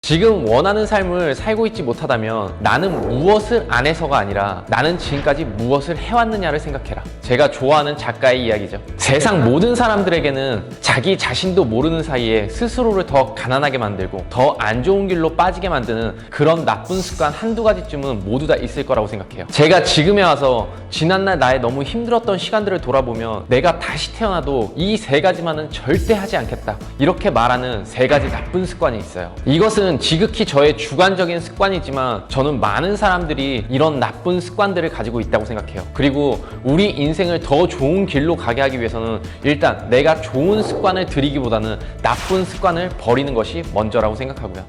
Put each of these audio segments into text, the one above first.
지금 원하는 삶을 살고 있지 못하다면 나는 무엇을 안 해서가 아니라 나는 지금까지 무엇을 해왔느냐를 생각해라. 제가 좋아하는 작가의 이야기죠. 세상 모든 사람들에게는 자기 자신도 모르는 사이에 스스로를 더 가난하게 만들고 더 안 좋은 길로 빠지게 만드는 그런 나쁜 습관 한두 가지쯤은 모두 다 있을 거라고 생각해요. 제가 지금에 와서 지난날 나의 너무 힘들었던 시간들을 돌아보면 내가 다시 태어나도 이 세 가지만은 절대 하지 않겠다, 이렇게 말하는 세 가지 나쁜 습관이 있어요. 이것은 지극히 저의 주관적인 습관이지만 저는 많은 사람들이 이런 나쁜 습관들을 가지고 있다고 생각해요. 그리고 우리 인생을 더 좋은 길로 가게 하기 위해서는 일단 내가 좋은 습관을 들이기보다는 나쁜 습관을 버리는 것이 먼저라고 생각하고요.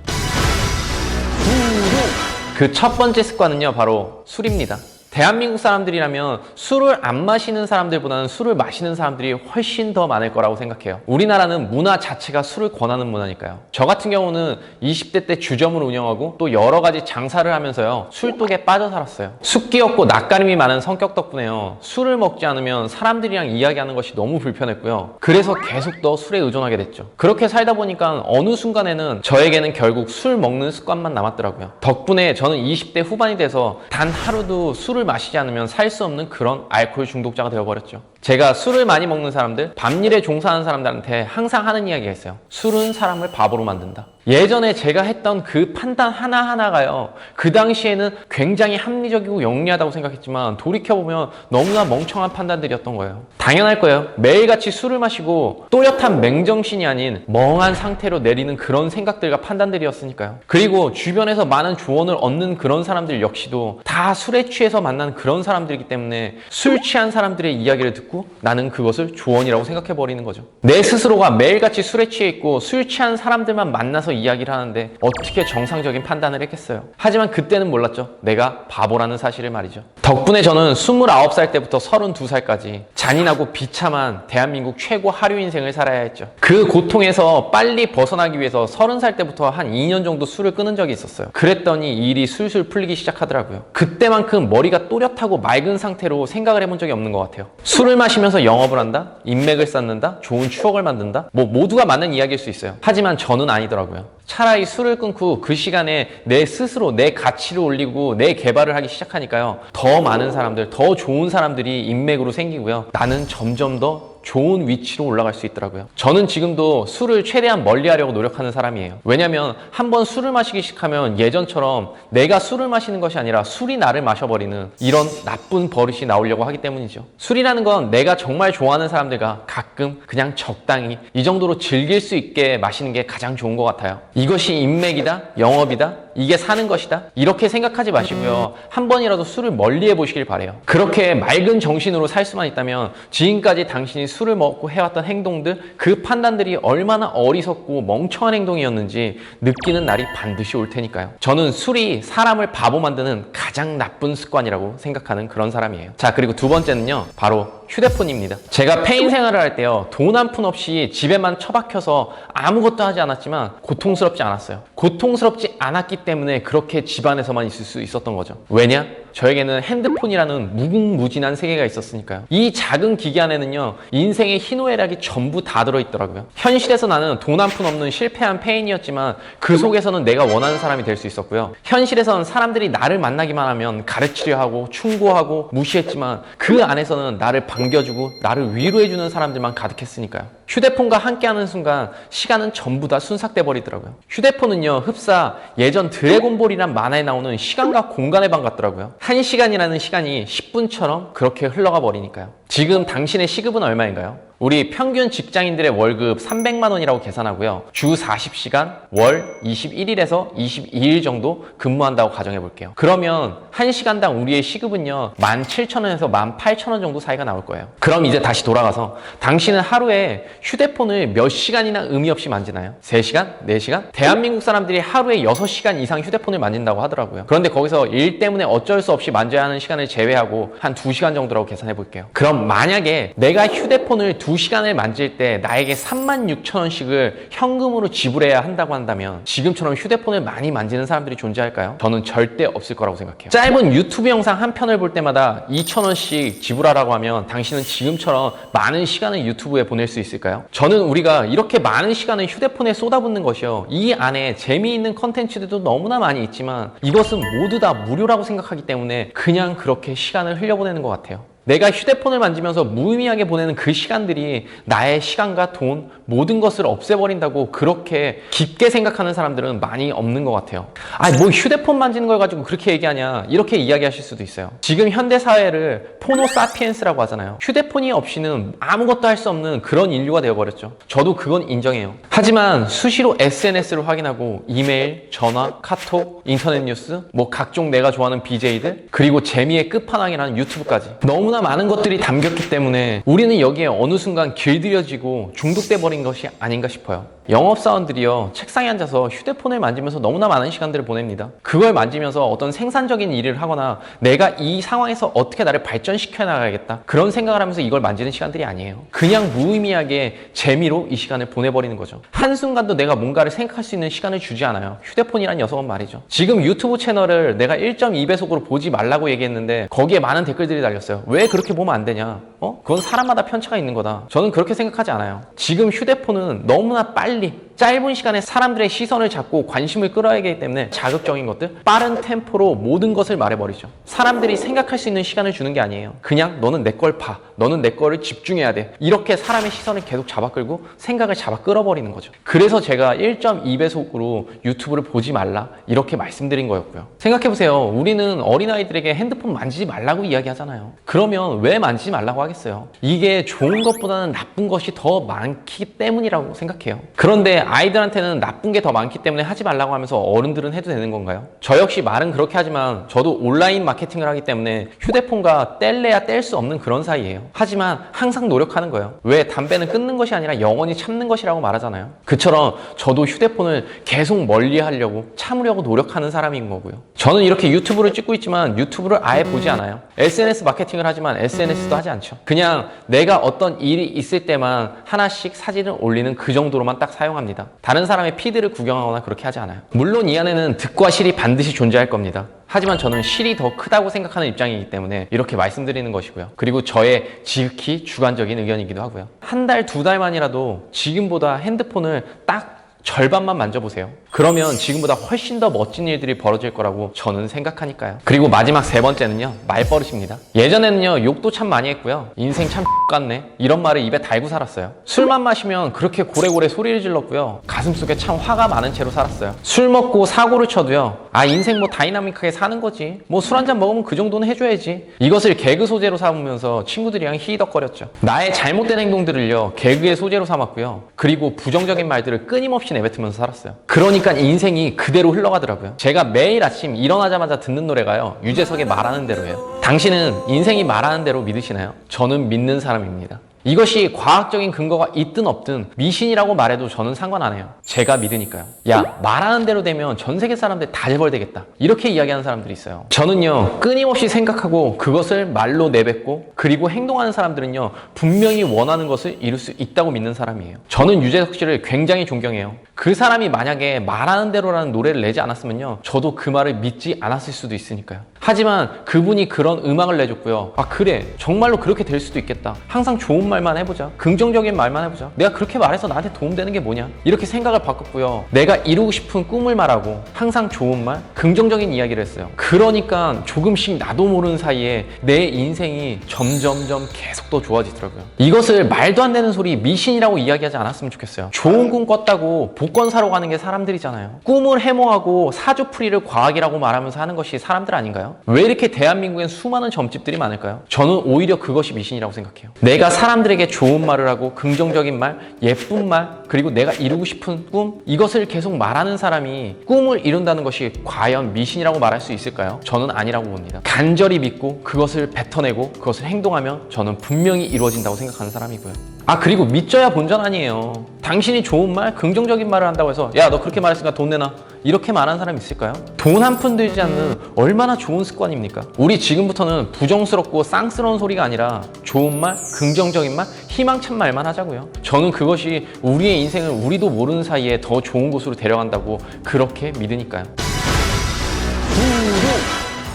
그 첫 번째 습관은요, 바로 술입니다. 대한민국 사람들이라면 술을 안 마시는 사람들보다는 술을 마시는 사람들이 훨씬 더 많을 거라고 생각해요. 우리나라는 문화 자체가 술을 권하는 문화니까요. 저 같은 경우는 20대 때 주점을 운영하고 또 여러 가지 장사를 하면서요, 술독에 빠져 살았어요. 숫기 없고 낯가림이 많은 성격 덕분에요, 술을 먹지 않으면 사람들이랑 이야기하는 것이 너무 불편했고요. 그래서 계속 더 술에 의존하게 됐죠. 그렇게 살다 보니까 어느 순간에는 저에게는 결국 술 먹는 습관만 남았더라고요. 덕분에 저는 20대 후반이 돼서 단 하루도 술을 마시지 않으면 살 수 없는 그런 알코올 중독자가 되어버렸죠. 제가 술을 많이 먹는 사람들, 밤일에 종사하는 사람들한테 항상 하는 이야기가 있어요. 술은 사람을 바보로 만든다. 예전에 제가 했던 그 판단 하나하나가요, 그 당시에는 굉장히 합리적이고 영리하다고 생각했지만 돌이켜보면 너무나 멍청한 판단들이었던 거예요. 당연할 거예요. 매일같이 술을 마시고 또렷한 맹정신이 아닌 멍한 상태로 내리는 그런 생각들과 판단들이었으니까요. 그리고 주변에서 많은 조언을 얻는 그런 사람들 역시도 다 술에 취해서 만난 그런 사람들이기 때문에 술 취한 사람들의 이야기를 듣고 나는 그것을 조언이라고 생각해버리는 거죠. 내 스스로가 매일같이 술에 취해 있고 술 취한 사람들만 만나서 이야기를 하는데 어떻게 정상적인 판단을 했겠어요. 하지만 그때는 몰랐죠. 내가 바보라는 사실을 말이죠. 덕분에 저는 29살 때부터 32살까지 잔인하고 비참한 대한민국 최고 하류 인생을 살아야 했죠. 그 고통에서 빨리 벗어나기 위해서 30살 때부터 한 2년 정도 술을 끊은 적이 있었어요. 그랬더니 일이 술술 풀리기 시작하더라고요. 그때만큼 머리가 또렷하고 맑은 상태로 생각을 해본 적이 없는 것 같아요. 술을 마시면서 영업을 한다? 인맥을 쌓는다? 좋은 추억을 만든다? 모두가 맞는 이야기일 수 있어요. 하지만 저는 아니더라고요. 차라리 술을 끊고 그 시간에 내 스스로 내 가치를 올리고 내 개발을 하기 시작하니까요, 더 많은 사람들, 더 좋은 사람들이 인맥으로 생기고요, 나는 점점 더 좋은 위치로 올라갈 수 있더라고요. 저는 지금도 술을 최대한 멀리하려고 노력하는 사람이에요. 왜냐면 한번 술을 마시기 시작하면 예전처럼 내가 술을 마시는 것이 아니라 술이 나를 마셔버리는 이런 나쁜 버릇이 나오려고 하기 때문이죠. 술이라는 건 내가 정말 좋아하는 사람들과 가끔 그냥 적당히 이 정도로 즐길 수 있게 마시는 게 가장 좋은 것 같아요. 이것이 인맥이다, 영업이다, 이게 사는 것이다, 이렇게 생각하지 마시고요, 한 번이라도 술을 멀리 해보시길 바래요. 그렇게 맑은 정신으로 살 수만 있다면 지금까지 당신이 술을 먹고 해왔던 행동들, 그 판단들이 얼마나 어리석고 멍청한 행동이었는지 느끼는 날이 반드시 올 테니까요. 저는 술이 사람을 바보 만드는 가장 나쁜 습관이라고 생각하는 그런 사람이에요. 자, 그리고 두 번째는요, 바로 휴대폰입니다. 제가 폐인 생활을 할 때요, 돈 한 푼 없이 집에만 처박혀서 아무것도 하지 않았지만 고통스럽지 않았어요. 고통스럽지 않았기 때문에 그렇게 집안에서만 있을 수 있었던 거죠. 왜냐? 저에게는 핸드폰이라는 무궁무진한 세계가 있었으니까요. 이 작은 기기 안에는요, 인생의 희노애락이 전부 다 들어있더라고요. 현실에서 나는 돈 한 푼 없는 실패한 폐인이었지만 그 속에서는 내가 원하는 사람이 될 수 있었고요. 현실에서는 사람들이 나를 만나기만 하면 가르치려 하고 충고하고 무시했지만 그 안에서는 나를 반겨주고 나를 위로해주는 사람들만 가득했으니까요. 휴대폰과 함께하는 순간 시간은 전부 다 순삭돼 버리더라고요. 휴대폰은요, 흡사 예전 드래곤볼이란 만화에 나오는 시간과 공간의 방 같더라고요. 1시간이라는 시간이 10분처럼 그렇게 흘러가 버리니까요. 지금 당신의 시급은 얼마인가요? 우리 평균 직장인들의 월급 300만 원이라고 계산하고요, 주 40시간, 월 21일에서 22일 정도 근무한다고 가정해 볼게요. 그러면 1시간당 우리의 시급은요, 17,000원에서 18,000원 정도 사이가 나올 거예요. 그럼 이제 다시 돌아가서 당신은 하루에 휴대폰을 몇 시간이나 의미 없이 만지나요? 3시간? 4시간? 대한민국 사람들이 하루에 6시간 이상 휴대폰을 만진다고 하더라고요. 그런데 거기서 일 때문에 어쩔 수 없이 만져야 하는 시간을 제외하고 한 2시간 정도라고 계산해 볼게요. 그럼 그럼 만약에 내가 휴대폰을 2시간을 만질 때 나에게 36,000원씩을 현금으로 지불해야 한다고 한다면 지금처럼 휴대폰을 많이 만지는 사람들이 존재할까요? 저는 절대 없을 거라고 생각해요. 짧은 유튜브 영상 한 편을 볼 때마다 2,000원씩 지불하라고 하면 당신은 지금처럼 많은 시간을 유튜브에 보낼 수 있을까요? 저는 우리가 이렇게 많은 시간을 휴대폰에 쏟아붓는 것이요, 이 안에 재미있는 컨텐츠들도 너무나 많이 있지만 이것은 모두 다 무료라고 생각하기 때문에 그냥 그렇게 시간을 흘려보내는 것 같아요. 내가 휴대폰을 만지면서 무의미하게 보내는 그 시간들이 나의 시간과 돈, 모든 것을 없애버린다고 그렇게 깊게 생각하는 사람들은 많이 없는 것 같아요. 아니, 뭐 휴대폰 만지는 걸 가지고 그렇게 얘기하냐, 이렇게 이야기하실 수도 있어요. 지금 현대사회를 포노사피엔스라고 하잖아요. 휴대폰이 없이는 아무것도 할 수 없는 그런 인류가 되어버렸죠. 저도 그건 인정해요. 하지만 수시로 SNS를 확인하고 이메일, 전화, 카톡, 인터넷 뉴스, 뭐 각종 내가 좋아하는 BJ들, 그리고 재미의 끝판왕이라는 유튜브까지 너무나 많은 것들이 담겼기 때문에 우리는 여기에 어느 순간 길들여지고 중독돼 버린 것이 아닌가 싶어요. 영업사원들이요, 책상에 앉아서 휴대폰을 만지면서 너무나 많은 시간들을 보냅니다. 그걸 만지면서 어떤 생산적인 일을 하거나 내가 이 상황에서 어떻게 나를 발전시켜 나가야겠다, 그런 생각을 하면서 이걸 만지는 시간들이 아니에요. 그냥 무의미하게 재미로 이 시간을 보내버리는 거죠. 한순간도 내가 뭔가를 생각할 수 있는 시간을 주지 않아요. 휴대폰이란 녀석은 말이죠. 지금 유튜브 채널을 내가 1.2배속으로 보지 말라고 얘기했는데 거기에 많은 댓글들이 달렸어요. 왜 그렇게 보면 안 되냐? 그건 사람마다 편차가 있는 거다. 저는 그렇게 생각하지 않아요. 지금 휴대폰은 너무나 빨리 짧은 시간에 사람들의 시선을 잡고 관심을 끌어야 하기 때문에 자극적인 것들, 빠른 템포로 모든 것을 말해버리죠. 사람들이 생각할 수 있는 시간을 주는 게 아니에요. 그냥 너는 내 걸 봐, 너는 내 거를 집중해야 돼, 이렇게 사람의 시선을 계속 잡아 끌고 생각을 잡아 끌어버리는 거죠. 그래서 제가 1.2배속으로 유튜브를 보지 말라, 이렇게 말씀드린 거였고요. 생각해보세요. 우리는 어린아이들에게 핸드폰 만지지 말라고 이야기하잖아요. 그러면 왜 만지지 말라고 하겠어요? 이게 좋은 것보다는 나쁜 것이 더 많기 때문이라고 생각해요. 그런데 아이들한테는 나쁜 게 더 많기 때문에 하지 말라고 하면서 어른들은 해도 되는 건가요? 저 역시 말은 그렇게 하지만 저도 온라인 마케팅을 하기 때문에 휴대폰과 뗄래야 뗄 수 없는 그런 사이예요. 하지만 항상 노력하는 거예요. 왜 담배는 끊는 것이 아니라 영원히 참는 것이라고 말하잖아요. 그처럼 저도 휴대폰을 계속 멀리 하려고 참으려고 노력하는 사람인 거고요. 저는 이렇게 유튜브를 찍고 있지만 유튜브를 아예 보지 않아요. SNS 마케팅을 하지만 SNS도 하지 않죠. 그냥 내가 어떤 일이 있을 때만 하나씩 사진을 올리는 그 정도로만 딱 사용합니다. 다른 사람의 피드를 구경하거나 그렇게 하지 않아요. 물론 이 안에는 득과 실이 반드시 존재할 겁니다. 하지만 저는 실이 더 크다고 생각하는 입장이기 때문에 이렇게 말씀드리는 것이고요. 그리고 저의 지극히 주관적인 의견이기도 하고요. 한 달, 두 달만이라도 지금보다 핸드폰을 딱 절반만 만져보세요. 그러면 지금보다 훨씬 더 멋진 일들이 벌어질 거라고 저는 생각하니까요. 그리고 마지막 세 번째는요, 말버릇입니다. 예전에는요, 욕도 참 많이 했고요. 인생 참 X같네, 이런 말을 입에 달고 살았어요. 술만 마시면 그렇게 고래고래 소리를 질렀고요. 가슴속에 참 화가 많은 채로 살았어요. 술 먹고 사고를 쳐도요, 아, 인생 뭐 다이나믹하게 사는 거지, 뭐 술 한잔 먹으면 그 정도는 해줘야지, 이것을 개그 소재로 삼으면서 친구들이랑 히덕거렸죠. 나의 잘못된 행동들을요, 개그의 소재로 삼았고요. 그리고 부정적인 말들을 끊임없이 내뱉으면서 살았어요. 그러니까 인생이 그대로 흘러가더라고요. 제가 매일 아침 일어나자마자 듣는 노래가요, 유재석의 말하는 대로예요. 당신은 인생이 말하는 대로 믿으시나요? 저는 믿는 사람입니다. 이것이 과학적인 근거가 있든 없든 미신이라고 말해도 저는 상관 안 해요. 제가 믿으니까요. 야, 말하는 대로 되면 전 세계 사람들 다 재벌되겠다, 이렇게 이야기하는 사람들이 있어요. 저는요, 끊임없이 생각하고 그것을 말로 내뱉고 그리고 행동하는 사람들은요, 분명히 원하는 것을 이룰 수 있다고 믿는 사람이에요. 저는 유재석 씨를 굉장히 존경해요. 그 사람이 만약에 말하는 대로라는 노래를 내지 않았으면요, 저도 그 말을 믿지 않았을 수도 있으니까요. 하지만 그분이 그런 음악을 내줬고요. 아, 그래, 정말로 그렇게 될 수도 있겠다, 항상 좋은 말만 해보자, 긍정적인 말만 해보자, 내가 그렇게 말해서 나한테 도움되는 게 뭐냐, 이렇게 생각을 바꿨고요. 내가 이루고 싶은 꿈을 말하고 항상 좋은 말, 긍정적인 이야기를 했어요. 그러니까 조금씩 나도 모르는 사이에 내 인생이 점점점 계속 더 좋아지더라고요. 이것을 말도 안 되는 소리, 미신이라고 이야기하지 않았으면 좋겠어요. 좋은 꿈 꿨다고 복권 사러 가는 게 사람들이잖아요. 꿈을 해모하고 사주풀이를 과학이라고 말하면서 하는 것이 사람들 아닌가요? 왜 이렇게 대한민국엔 수많은 점집들이 많을까요? 저는 오히려 그것이 미신이라고 생각해요. 내가 사람들에게 좋은 말을 하고 긍정적인 말, 예쁜 말, 그리고 내가 이루고 싶은 꿈, 이것을 계속 말하는 사람이 꿈을 이룬다는 것이 과연 미신이라고 말할 수 있을까요? 저는 아니라고 봅니다. 간절히 믿고 그것을 뱉어내고 그것을 행동하면 저는 분명히 이루어진다고 생각하는 사람이고요. 아, 그리고 믿져야 본전 아니에요. 당신이 좋은 말, 긍정적인 말을 한다고 해서 야, 너 그렇게 말했으니까 돈 내놔, 이렇게 말하는 사람이 있을까요? 돈 한 푼 들지 않는 얼마나 좋은 습관입니까? 우리 지금부터는 부정스럽고 쌍스러운 소리가 아니라 좋은 말, 긍정적인 말, 희망찬 말만 하자고요. 저는 그것이 우리의 인생을 우리도 모르는 사이에 더 좋은 곳으로 데려간다고 그렇게 믿으니까요.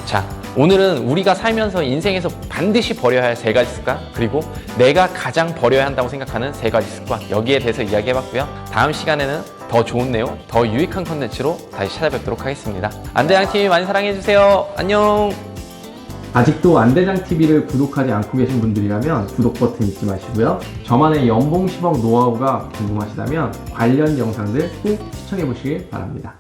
자, 오늘은 우리가 살면서 인생에서 반드시 버려야 할 3가지 습관, 그리고 내가 가장 버려야 한다고 생각하는 3가지 습관, 여기에 대해서 이야기해봤고요. 다음 시간에는 더 좋은 내용, 더 유익한 컨텐츠로 다시 찾아뵙도록 하겠습니다. 안대장TV 많이 사랑해주세요. 안녕. 아직도 안대장TV를 구독하지 않고 계신 분들이라면 구독 버튼 잊지 마시고요. 저만의 연봉 10억 노하우가 궁금하시다면 관련 영상들 꼭 시청해 보시길 바랍니다.